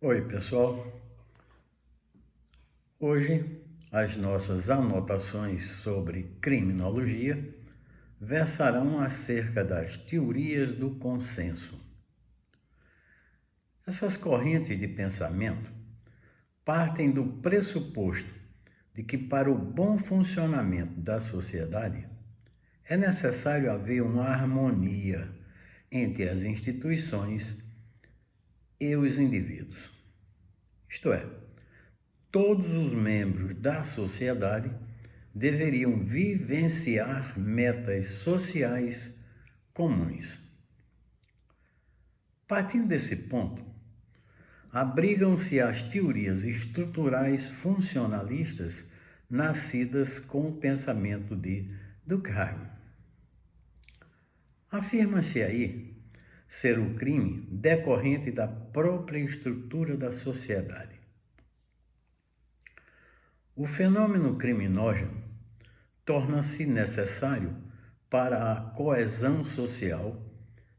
Oi, pessoal. Hoje as nossas anotações sobre criminologia versarão acerca das teorias do consenso. Essas correntes de pensamento partem do pressuposto de que para o bom funcionamento da sociedade é necessário haver uma harmonia entre as instituições e os indivíduos. Isto é, todos os membros da sociedade deveriam vivenciar metas sociais comuns. Partindo desse ponto, abrigam-se as teorias estruturais funcionalistas nascidas com o pensamento de Durkheim. Afirma-se aí ser o crime decorrente da própria estrutura da sociedade. O fenômeno criminógeno torna-se necessário para a coesão social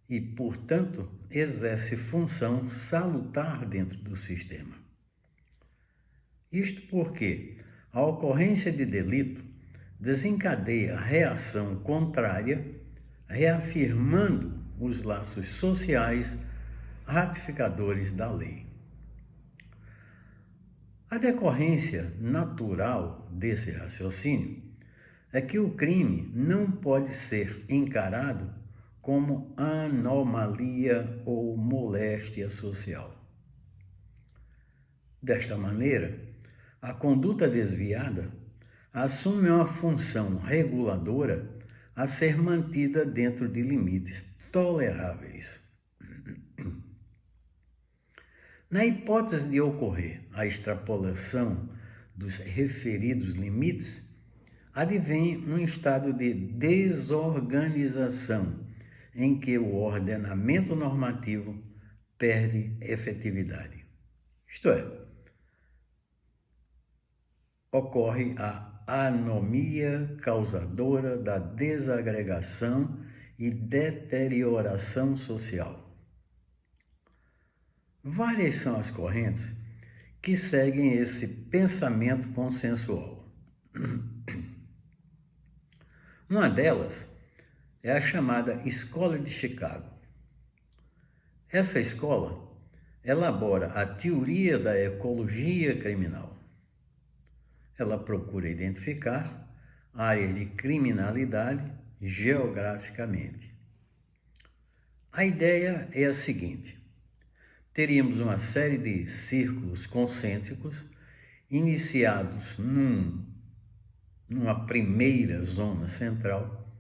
e, portanto, exerce função salutar dentro do sistema. Isto porque a ocorrência de delito desencadeia reação contrária, reafirmando os laços sociais ratificadores da lei. A decorrência natural desse raciocínio é que o crime não pode ser encarado como anomalia ou moléstia social. Desta maneira, a conduta desviada assume uma função reguladora a ser mantida dentro de limites toleráveis. Na hipótese de ocorrer a extrapolação dos referidos limites, advém um estado de desorganização em que o ordenamento normativo perde efetividade. Isto é, ocorre a anomia causadora da desagregação e deterioração social. Várias são as correntes que seguem esse pensamento consensual. Uma delas é a chamada Escola de Chicago. Essa escola elabora a teoria da ecologia criminal. Ela procura identificar áreas de criminalidade geograficamente. A ideia é a seguinte: teríamos uma série de círculos concêntricos iniciados numa primeira zona central,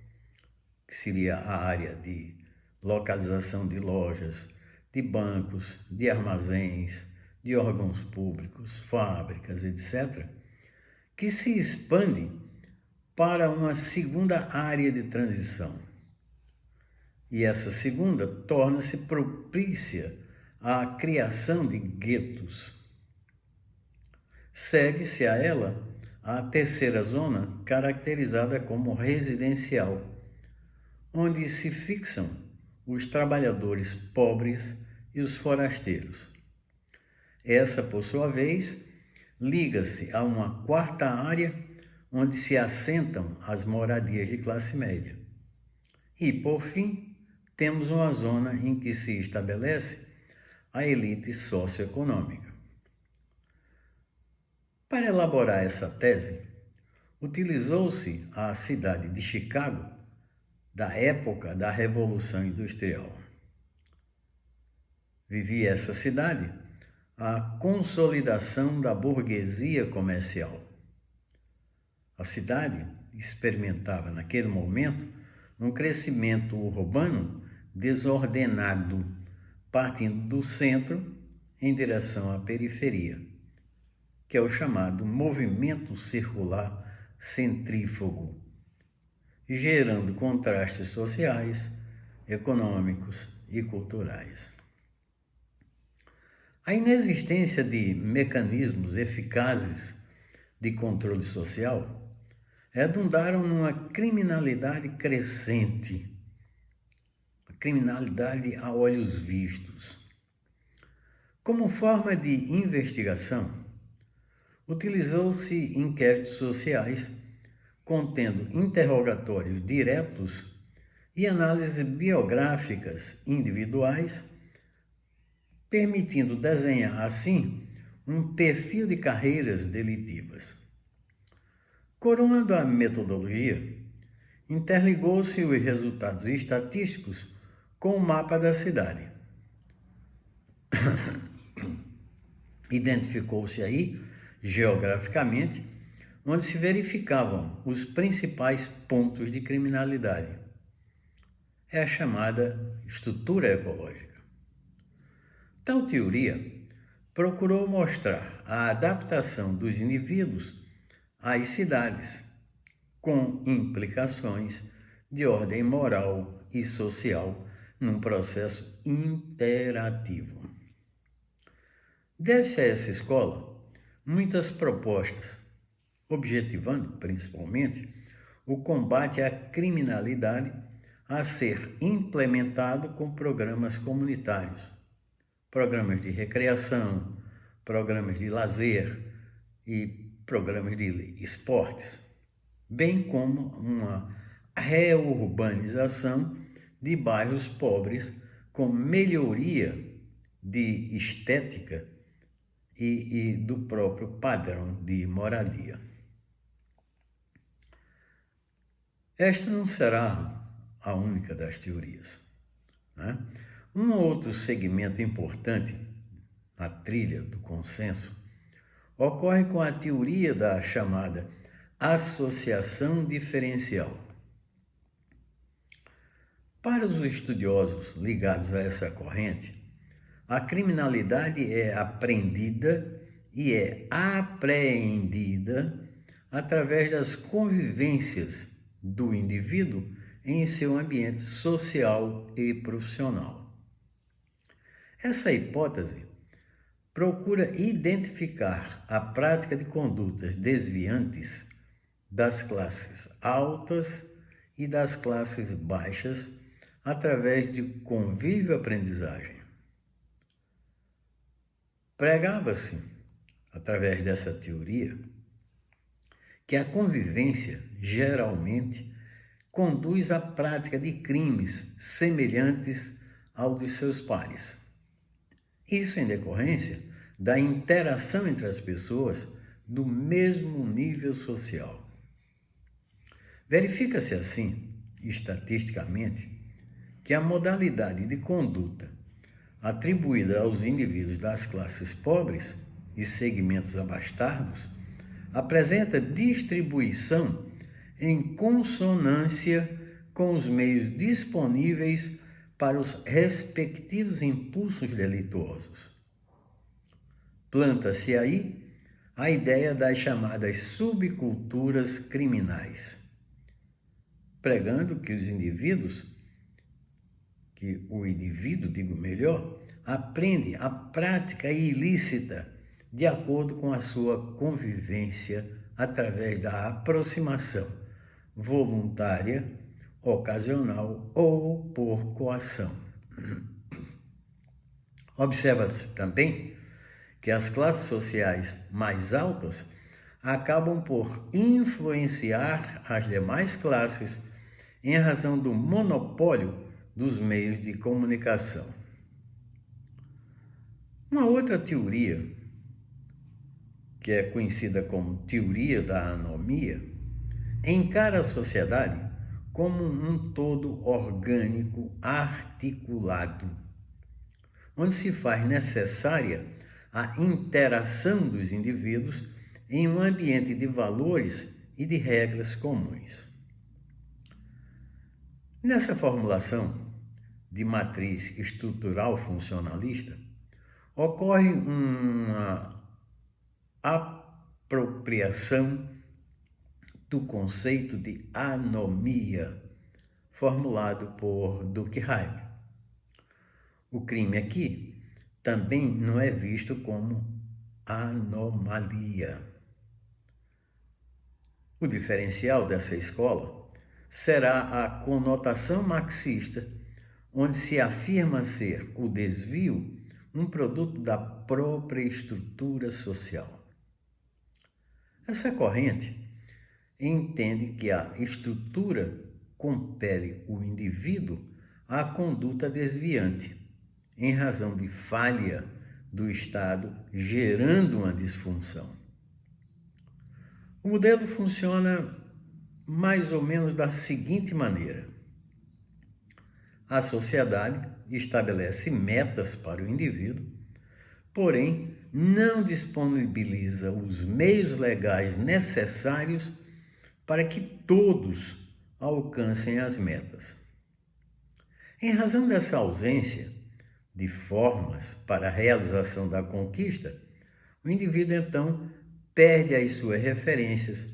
que seria a área de localização de lojas, de bancos, de armazéns, de órgãos públicos, fábricas, etc., que se expande para uma segunda área de transição. E essa segunda torna-se propícia à criação de guetos. Segue-se a ela a terceira zona, caracterizada como residencial, onde se fixam os trabalhadores pobres e os forasteiros. Essa, por sua vez, liga-se a uma quarta área, onde se assentam as moradias de classe média. E, por fim, temos uma zona em que se estabelece a elite socioeconômica. Para elaborar essa tese, utilizou-se a cidade de Chicago da época da Revolução Industrial. Vivia essa cidade a consolidação da burguesia comercial. A cidade experimentava, naquele momento, um crescimento urbano desordenado, partindo do centro em direção à periferia, que é o chamado movimento circular centrífugo, gerando contrastes sociais, econômicos e culturais. A inexistência de mecanismos eficazes de controle social redundaram numa criminalidade crescente, a criminalidade a olhos vistos. Como forma de investigação, utilizou-se inquéritos sociais contendo interrogatórios diretos e análises biográficas individuais, permitindo desenhar, assim, um perfil de carreiras delitivas. Coroando a metodologia, interligou-se os resultados estatísticos com o mapa da cidade. Identificou-se aí, geograficamente, onde se verificavam os principais pontos de criminalidade. É a chamada estrutura ecológica. Tal teoria procurou mostrar a adaptação dos indivíduos às cidades, com implicações de ordem moral e social num processo interativo. Deve-se a essa escola muitas propostas, objetivando principalmente o combate à criminalidade a ser implementado com programas comunitários, programas de recreação, programas de lazer e programas de esportes, bem como uma reurbanização de bairros pobres com melhoria de estética e do próprio padrão de moradia. Esta não será a única das teorias, né? Um outro segmento importante na trilha do consenso ocorre com a teoria da chamada associação diferencial. Para os estudiosos ligados a essa corrente, a criminalidade é aprendida e é apreendida através das convivências do indivíduo em seu ambiente social e profissional. Essa hipótese procura identificar a prática de condutas desviantes das classes altas e das classes baixas através de convívio-aprendizagem. Pregava-se, através dessa teoria, que a convivência geralmente conduz à prática de crimes semelhantes ao dos seus pares. Isso em decorrência da interação entre as pessoas do mesmo nível social. Verifica-se assim, estatisticamente, que a modalidade de conduta atribuída aos indivíduos das classes pobres e segmentos abastados apresenta distribuição em consonância com os meios disponíveis para os respectivos impulsos delituosos. Planta-se aí a ideia das chamadas subculturas criminais, pregando que o indivíduo, aprende a prática ilícita de acordo com a sua convivência através da aproximação voluntária, ocasional ou por coação. Observa-se também que as classes sociais mais altas acabam por influenciar as demais classes em razão do monopólio dos meios de comunicação. Uma outra teoria, que é conhecida como teoria da anomia, encara a sociedade como um todo orgânico articulado, onde se faz necessária a interação dos indivíduos em um ambiente de valores e de regras comuns. Nessa formulação de matriz estrutural funcionalista, ocorre uma apropriação do conceito de anomia, formulado por Durkheim. O crime aqui também não é visto como anomalia. O diferencial dessa escola será a conotação marxista, onde se afirma ser o desvio um produto da própria estrutura social. Essa corrente entende que a estrutura compele o indivíduo à conduta desviante, em razão de falha do Estado, gerando uma disfunção. O modelo funciona mais ou menos da seguinte maneira: a sociedade estabelece metas para o indivíduo, porém não disponibiliza os meios legais necessários para que todos alcancem as metas. Em razão dessa ausência de formas para a realização da conquista, o indivíduo então perde as suas referências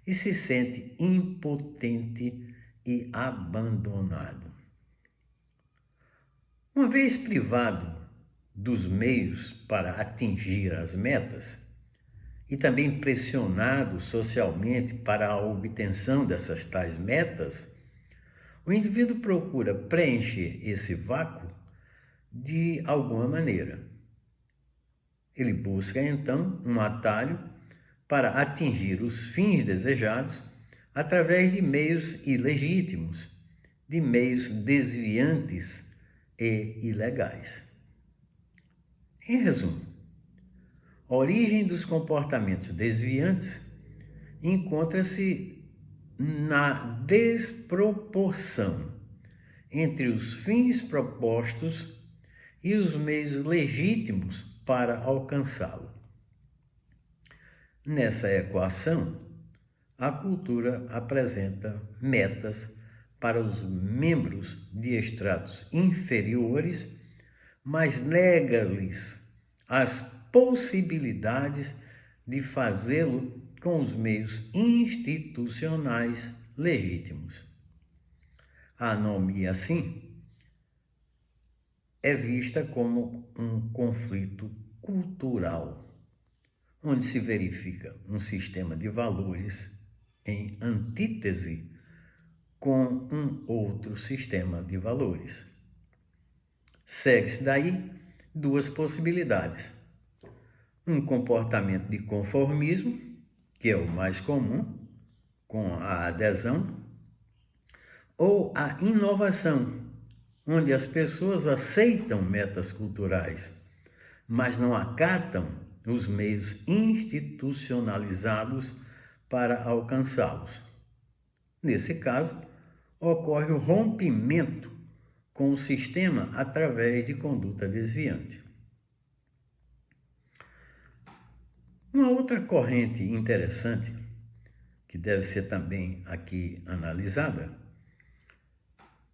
e se sente impotente e abandonado. Uma vez privado dos meios para atingir as metas e também pressionado socialmente para a obtenção dessas tais metas, o indivíduo procura preencher esse vácuo de alguma maneira. Ele busca então um atalho para atingir os fins desejados através de meios ilegítimos, de meios desviantes e ilegais. Em resumo, a origem dos comportamentos desviantes encontra-se na desproporção entre os fins propostos e os meios legítimos para alcançá-lo. Nessa equação, a cultura apresenta metas para os membros de estratos inferiores, mas nega-lhes as possibilidades de fazê-lo com os meios institucionais legítimos. A anomia, assim, é vista como um conflito cultural, onde se verifica um sistema de valores em antítese com um outro sistema de valores. Segue-se daí duas possibilidades: um comportamento de conformismo, que é o mais comum, com a adesão, ou a inovação, onde as pessoas aceitam metas culturais, mas não acatam os meios institucionalizados para alcançá-los. Nesse caso, ocorre o rompimento com o sistema através de conduta desviante. Uma outra corrente interessante, que deve ser também aqui analisada,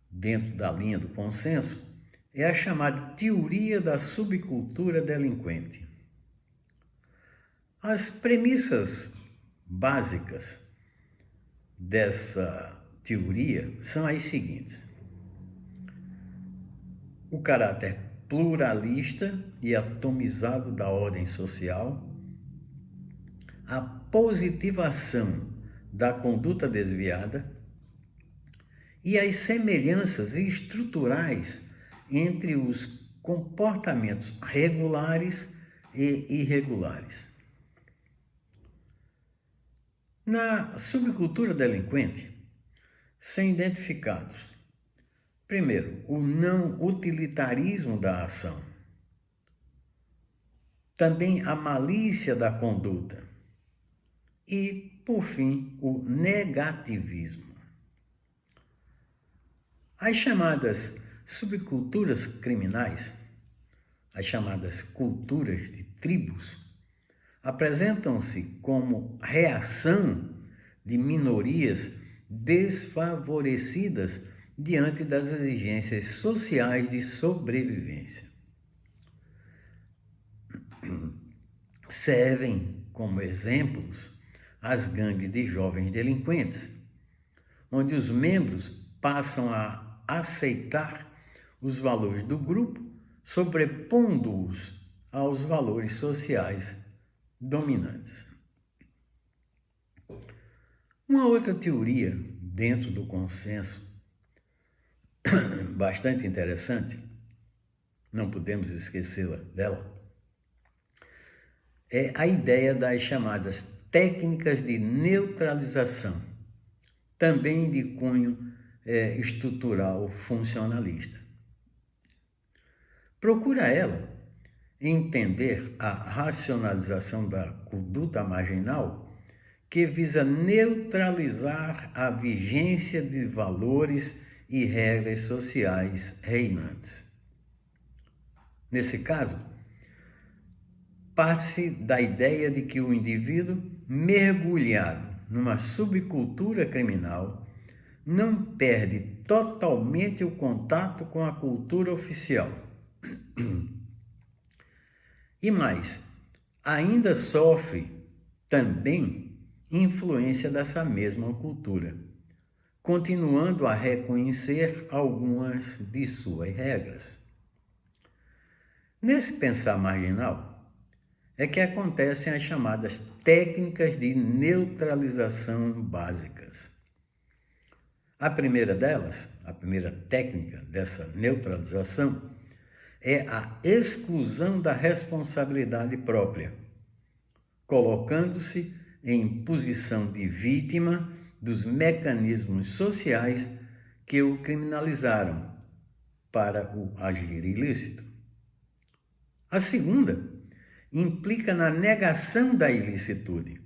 dentro da linha do consenso, é a chamada teoria da subcultura delinquente. As premissas básicas dessa teoria são as seguintes: o caráter pluralista e atomizado da ordem social, a positivação da conduta desviada e as semelhanças estruturais entre os comportamentos regulares e irregulares. Na subcultura delinquente, são identificados, primeiro, o não utilitarismo da ação, também a malícia da conduta e, por fim, o negativismo. As chamadas subculturas criminais, as chamadas culturas de tribos, apresentam-se como reação de minorias desfavorecidas diante das exigências sociais de sobrevivência. Servem como exemplos as gangues de jovens delinquentes, onde os membros passam a aceitar os valores do grupo, sobrepondo-os aos valores sociais dominantes. Uma outra teoria dentro do consenso, bastante interessante, não podemos esquecê-la dela, é a ideia das chamadas técnicas de neutralização, também de cunho estrutural funcionalista. Procura ela entender a racionalização da conduta marginal que visa neutralizar a vigência de valores e regras sociais reinantes. Nesse caso, parte-se da ideia de que o indivíduo mergulhado numa subcultura criminal não perde totalmente o contato com a cultura oficial. E mais, ainda sofre também influência dessa mesma cultura, continuando a reconhecer algumas de suas regras. Nesse pensar marginal é que acontecem as chamadas técnicas de neutralização básicas. A primeira delas, a primeira técnica dessa neutralização, é a exclusão da responsabilidade própria, colocando-se em posição de vítima dos mecanismos sociais que o criminalizaram para o agir ilícito. A segunda implica na negação da ilicitude,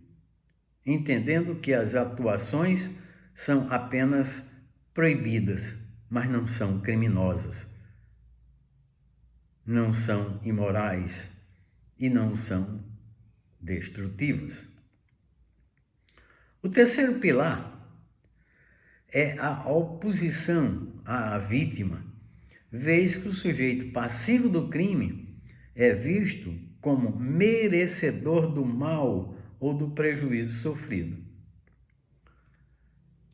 entendendo que as atuações são apenas proibidas, mas não são criminosas, não são imorais e não são destrutivas. O terceiro pilar é a oposição à vítima, vez que o sujeito passivo do crime é visto como merecedor do mal ou do prejuízo sofrido.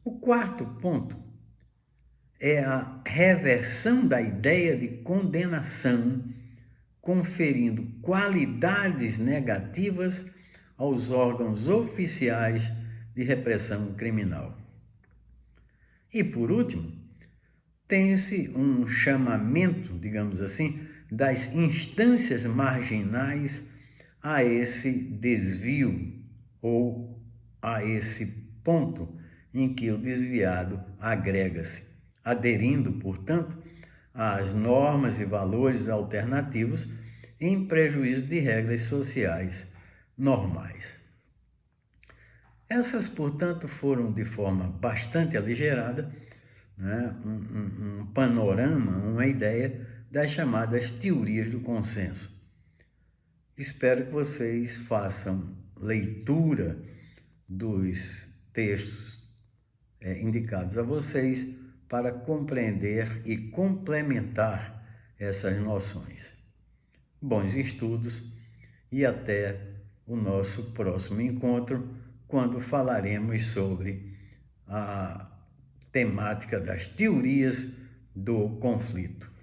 O quarto ponto é a reversão da ideia de condenação, conferindo qualidades negativas aos órgãos oficiais de repressão criminal. E, por último, tem-se um chamamento, digamos assim, das instâncias marginais a esse desvio ou a esse ponto em que o desviado agrega-se, aderindo, portanto, às normas e valores alternativos em prejuízo de regras sociais normais. Essas, portanto, foram de forma bastante aligerada, né, um panorama, uma ideia das chamadas teorias do consenso. Espero que vocês façam leitura dos textos indicados a vocês para compreender e complementar essas noções. Bons estudos e até o nosso próximo encontro, quando falaremos sobre a temática das teorias do conflito.